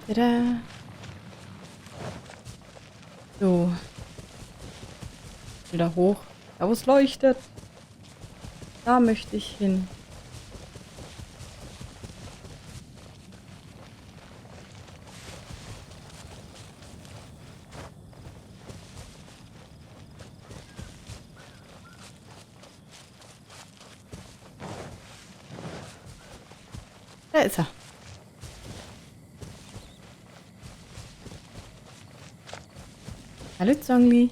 Tada. So. Wieder hoch. Da wo es leuchtet. Da möchte ich hin. Da ist er. Hallo Zhongli.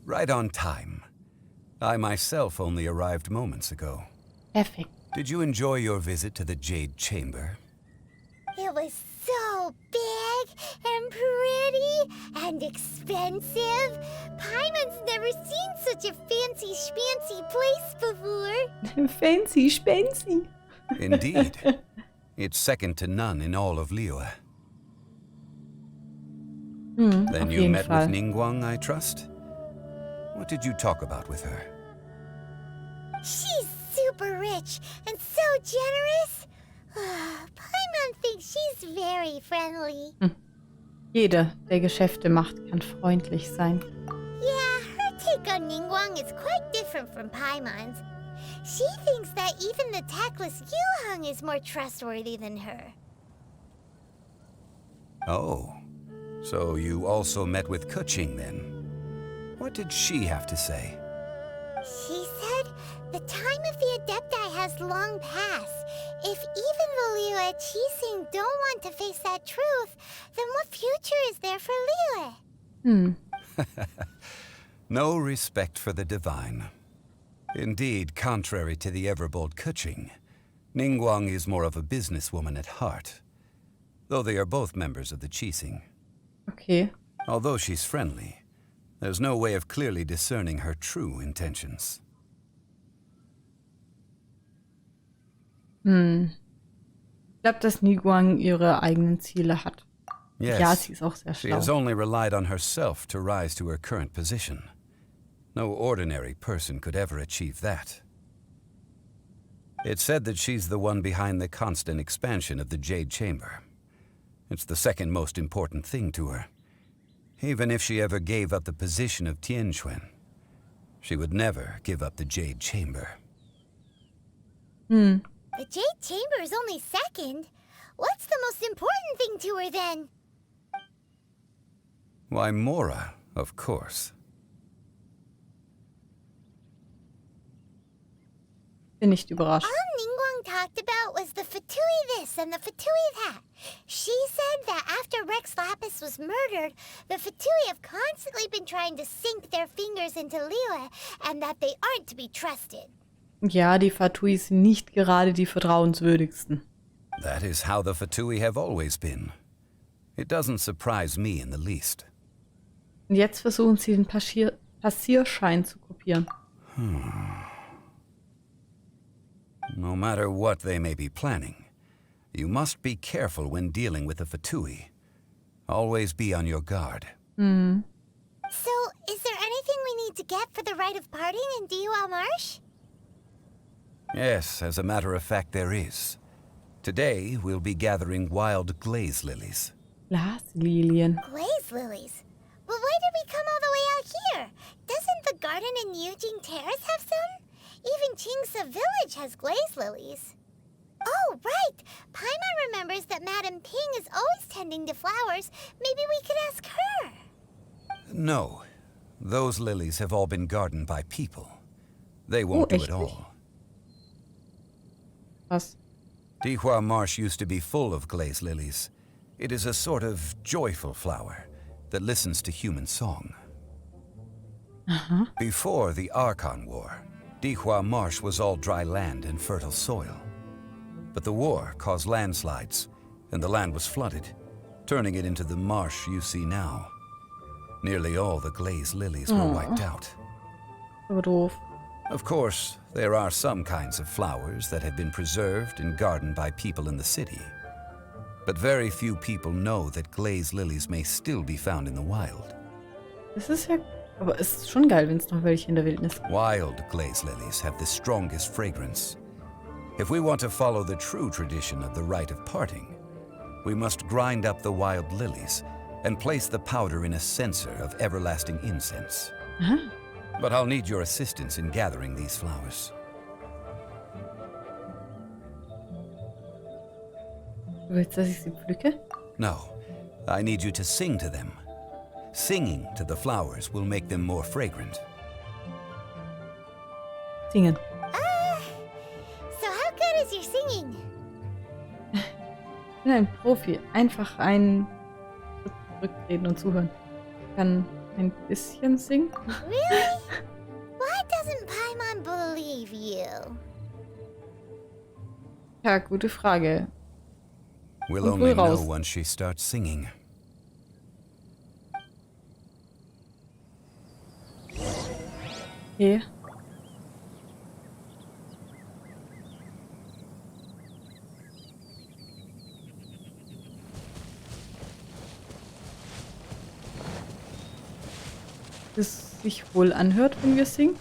Right on time. I myself only arrived moments ago. Perfekt. Did you enjoy your visit to the Jade Chamber? It was so big and pretty and expensive. Paimon's never seen such a fancy schmancy place before. Fancy Spency. Indeed. It's second to none in all of Liyue. Then auf you jeden met Fall. with Ningguang, I trust? What did you talk about with her? She's super rich and so generous. Paimon thinks she's very friendly. Jede, der Geschäfte macht, kann freundlich sein. Yeah, her take on Ningguang is quite different from Paimon's. She thinks that even the tactless Yuheng is more trustworthy than her. Oh, so you also met with Keqing then? What did she have to say? She said the time of the Adepti has long passed. If even the Liyue Qixing don't want to face that truth, then what future is there for Liyue? No respect for the divine. Indeed, contrary to the ever-bold Keqing, Ningguang is more of a businesswoman at heart, though they are both members of the Qixing. Okay. Although she's friendly, there's no way of clearly discerning her true intentions. Ich glaube, dass Ningguang ihre eigenen Ziele hat. Yes, Ja, sie ist auch sehr she schlau. has only relied on herself to rise to her current position. No ordinary person could ever achieve that. It's said that she's the one behind the constant expansion of the Jade Chamber. It's the second most important thing to her. Even if she ever gave up the position of Tianquan, she would never give up the Jade Chamber. The Jade Chamber is only second. What's the most important thing to her then? Why, Mora, of course. Bin nicht überrascht. All Ningguang talked about was the Fatui this and the Fatui that. She said that after Rex Lapis was murdered, the Fatui have constantly been trying to sink their fingers into Liyue and that they aren't to be trusted. Ja, die Fatuis sind nicht gerade die vertrauenswürdigsten. That is how the Fatui have always been. It doesn't surprise me in the least. Und jetzt versuchen sie den Passierschein zu kopieren. No matter what they may be planning, you must be careful when dealing with the Fatui. Always be on your guard. So, is there anything we need to get for the rite of parting in Diwa Marsh? Yes, as a matter of fact, there is. Today, we'll be gathering wild glaze lilies. Glaslilien. Glaze lilies? But why did we come all the way out here? Doesn't the garden in Yujing Terrace have some? Even Qingsa Village has glaze lilies. Oh, right! Paimon remembers that Madame Ping is always tending to flowers. Maybe we could ask her. No, those lilies have all been gardened by people. They won't do echt it all. Was? Dihua Marsh used to be full of glaze lilies. It is a sort of joyful flower that listens to human song. Before the Archon War, Dihua Marsh was all dry land and fertile soil. But the war caused landslides, and the land was flooded, turning it into the marsh you see now. Nearly all the glazed lilies were wiped out. Aber doof. Of course, there are some kinds of flowers that have been preserved and gardened by people in the city. But very few people know that glazed lilies may still be found in the wild. Das ist ja... Aber es ist schon geil, wenn es noch welche in der Wildnis gibt. Wild glazed lilies have the strongest fragrance. If we want to follow the true tradition of the rite of parting, we must grind up the wild lilies and place the powder in a censer of everlasting incense. Aha. But I'll need your assistance in gathering these flowers. Du willst, dass ich sie pflücke? No, I need you to sing to them. Singing to the flowers will make them more fragrant. Singen. So how good is your singing? Ich bin ein Profi. Einfach einen Schritt zurücktreten und zuhören. Ich kann ein bisschen singen. Really? Why doesn't Paimon believe you? Ja, gute Frage. We'll Und only wohl raus. know once she starts singing. Okay. Es sich wohl anhört, wenn wir singen.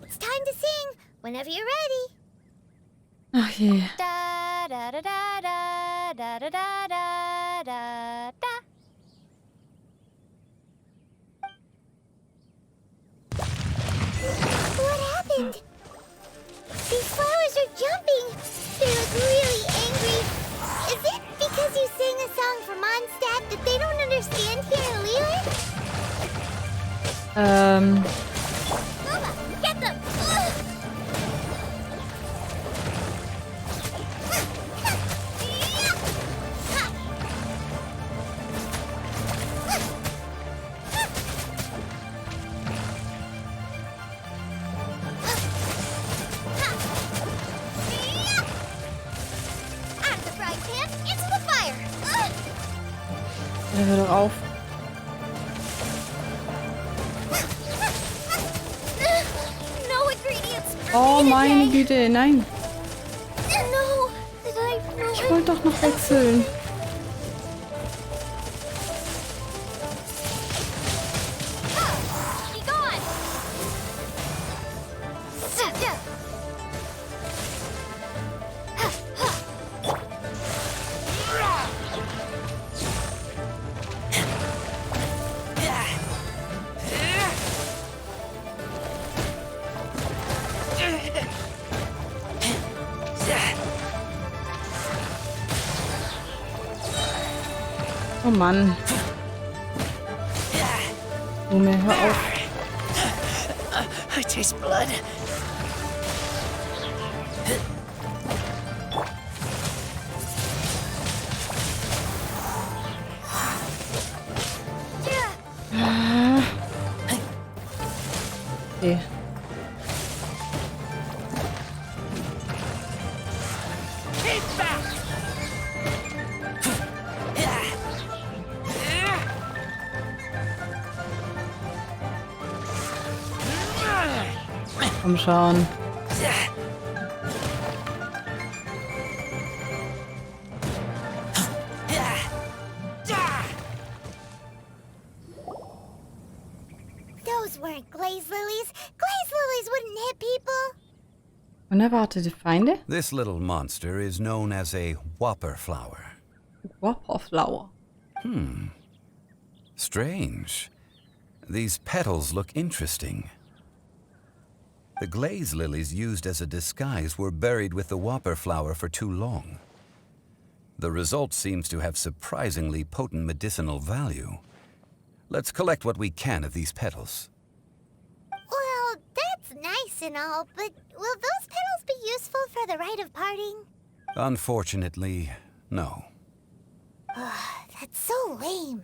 It's time to sing whenever you're ready. Ach je. Da da da da da da da da da da da. What happened? These flowers are jumping. They look really angry. Is it because you sang a song for Mondstadt that they don't understand here in Leland? Mama, get them! Out of the frying pan, into the fire! Hör doch auf. No ingredients for Oh me meine today. Güte, nein. No, did I ruin? Ich wollte doch noch wechseln. Be gone. Oh Mann. Junge, hör auf. I taste blood. Okay. Keep back! Komm schon. Those weren't glaze lilies. Glaze lilies wouldn't hit people. Unerwartete Feinde? This little monster is known as a whopper flower. Whopperflower. Strange. These petals look interesting. The glaze lilies used as a disguise were buried with the whopper flower for too long. The result seems to have surprisingly potent medicinal value. Let's collect what we can of these petals. Well, that's nice and all, but will those petals be useful for the rite of parting? Unfortunately, no. That's so lame.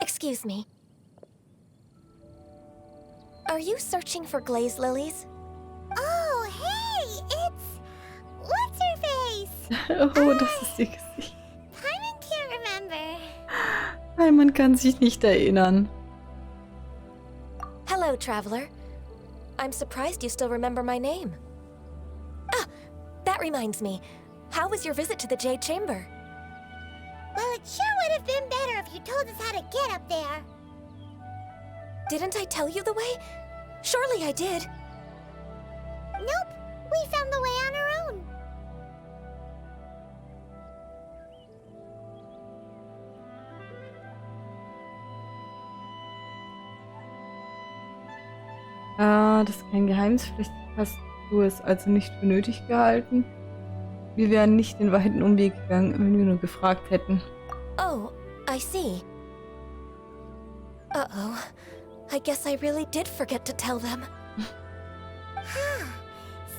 Excuse me. Are you searching for glaze lilies? Oh, hey, it's... What's her face? Oh, das ist ihr Gesicht. Paimon can't remember. Nein, man kann sich nicht erinnern. Hello, traveler. I'm surprised you still remember my name. Ah, that reminds me. How was your visit to the Jade Chamber? Well, it sure would have been better if you told us how to get up there. Didn't I tell you the way? Surely I did. Nope, we found the way on our own. Das ist kein Geheimnis. Vielleicht hast du es also nicht für nötig gehalten. Wir wären nicht den weiten Umweg gegangen, wenn wir nur gefragt hätten. Oh, I see. Uh-oh. I guess I really did forget to tell them.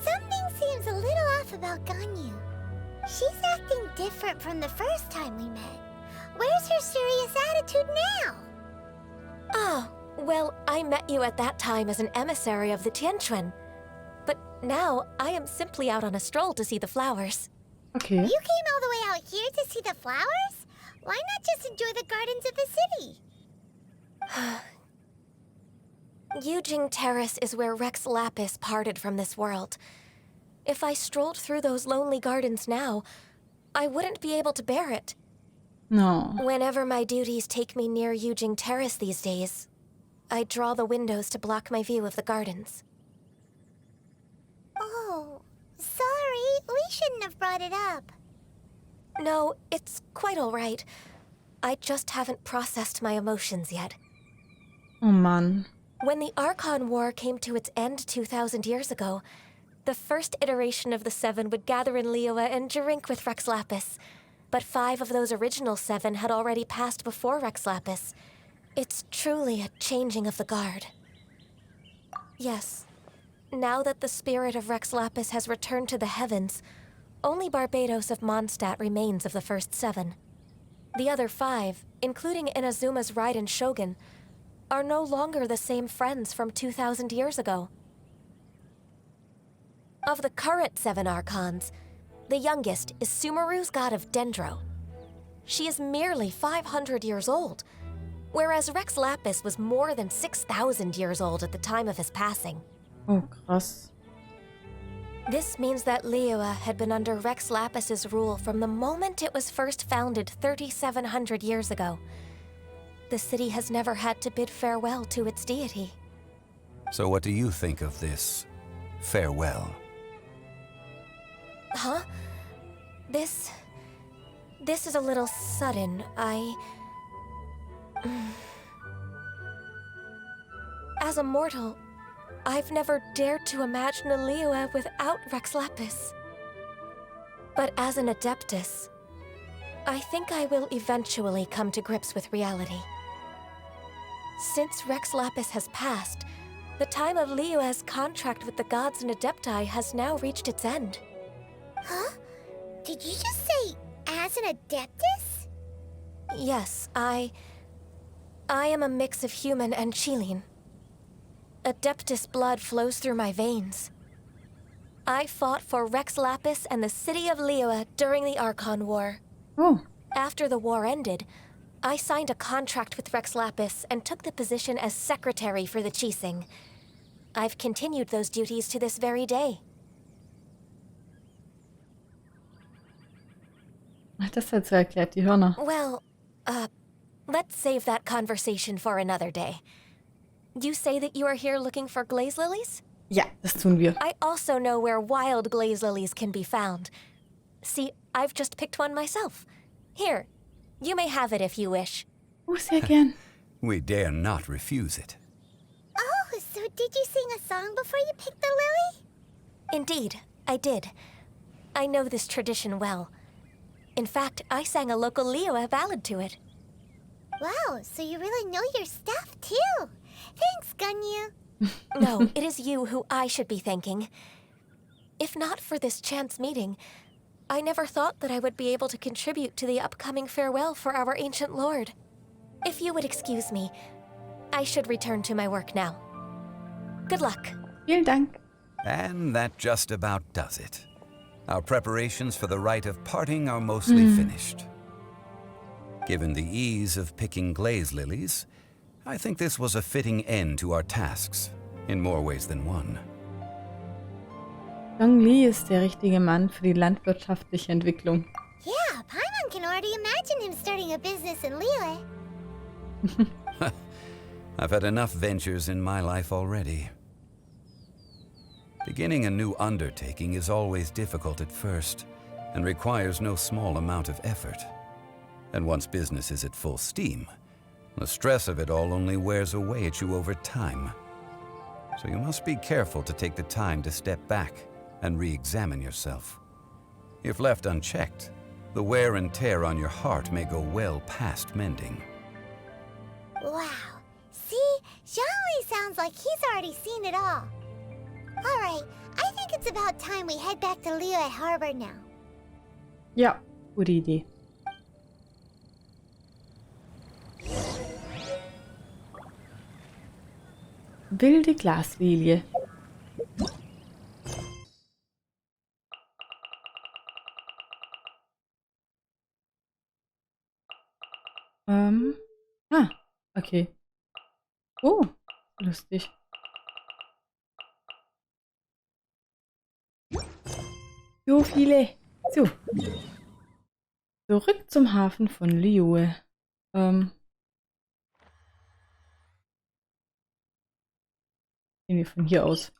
Something seems a little off about Ganyu. She's acting different from the first time we met. Where's her serious attitude now? Ah, well, I met you at that time as an emissary of the Tianquan. But now, I am simply out on a stroll to see the flowers. Okay. You came all the way out here to see the flowers? Why not just enjoy the gardens of the city? Yujing Terrace is where Rex Lapis parted from this world. If I strolled through those lonely gardens now, I wouldn't be able to bear it. No. Whenever my duties take me near Yujing Terrace these days, I draw the windows to block my view of the gardens. Oh, sorry. We shouldn't have brought it up. No, it's quite all right. I just haven't processed my emotions yet. Oh Mann. When the Archon War came to its end 2,000 years ago, the first iteration of the Seven would gather in Liyue and drink with Rex Lapis. But 5 of those original 7 had already passed before Rex Lapis. It's truly a changing of the guard. Yes, now that the spirit of Rex Lapis has returned to the heavens, only Barbados of Mondstadt remains of the first 7. The other 5, including Inazuma's Raiden Shogun, are no longer the same friends from 2,000 years ago. Of the current 7 Archons, the youngest is Sumeru's god of Dendro. She is merely 500 years old, whereas Rex Lapis was more than 6,000 years old at the time of his passing. Oh, krass. This means that Liyue had been under Rex Lapis's rule from the moment it was first founded 3,700 years ago. The city has never had to bid farewell to its deity. So what do you think of this farewell? Huh? This is a little sudden. As a mortal, I've never dared to imagine a Liyue without Rex Lapis. But as an Adeptus, I think I will eventually come to grips with reality. Since Rex Lapis has passed, the time of Liyue's contract with the gods and Adepti has now reached its end. Huh? Did you just say, as an Adeptus? Yes, I am a mix of human and Chilean. Adeptus blood flows through my veins. I fought for Rex Lapis and the city of Liyue during the Archon War. Oh. After the war ended, I signed a contract with Rex Lapis and took the position as secretary for the Qixing. I've continued those duties to this very day. Das hat so erklärt, die Hörner. Well, let's save that conversation for another day. You say that you are here looking for glaze lilies? Ja, das tun wir. I also know where wild glaze lilies can be found. See, I've just picked one myself. Here, you may have it if you wish. Oh, sehr gern. We dare not refuse it. Oh, so did you sing a song before you picked the lily? Indeed, I did. I know this tradition well. In fact, I sang a local Liyue ballad to it. Wow, so you really know your stuff, too. Thanks, Ganyu. No, it is you who I should be thanking. If not for this chance meeting, I never thought that I would be able to contribute to the upcoming farewell for our ancient lord. If you would excuse me, I should return to my work now. Good luck. Vielen Dank. And that just about does it. Our preparations for the rite of parting are mostly finished. Given the ease of picking glaze lilies, I think this was a fitting end to our tasks, in more ways than one. Zhongli ist der richtige Mann für die landwirtschaftliche Entwicklung. Yeah, Paimon can already imagine him starting a business in Liyue. I've had enough ventures in my life already. Beginning a new undertaking is always difficult at first, and requires no small amount of effort. And once business is at full steam, the stress of it all only wears away at you over time. So you must be careful to take the time to step back and re-examine yourself. If left unchecked, the wear and tear on your heart may go well past mending. Wow. See? Zhongli sounds like he's already seen it all. Alright, I think it's about time we head back to Liyue Harbor now. Ja, gute Idee. Wilde Glaslilie. Okay. Oh, lustig. So viele. So. Zurück zum Hafen von Liyue. Gehen wir von hier aus.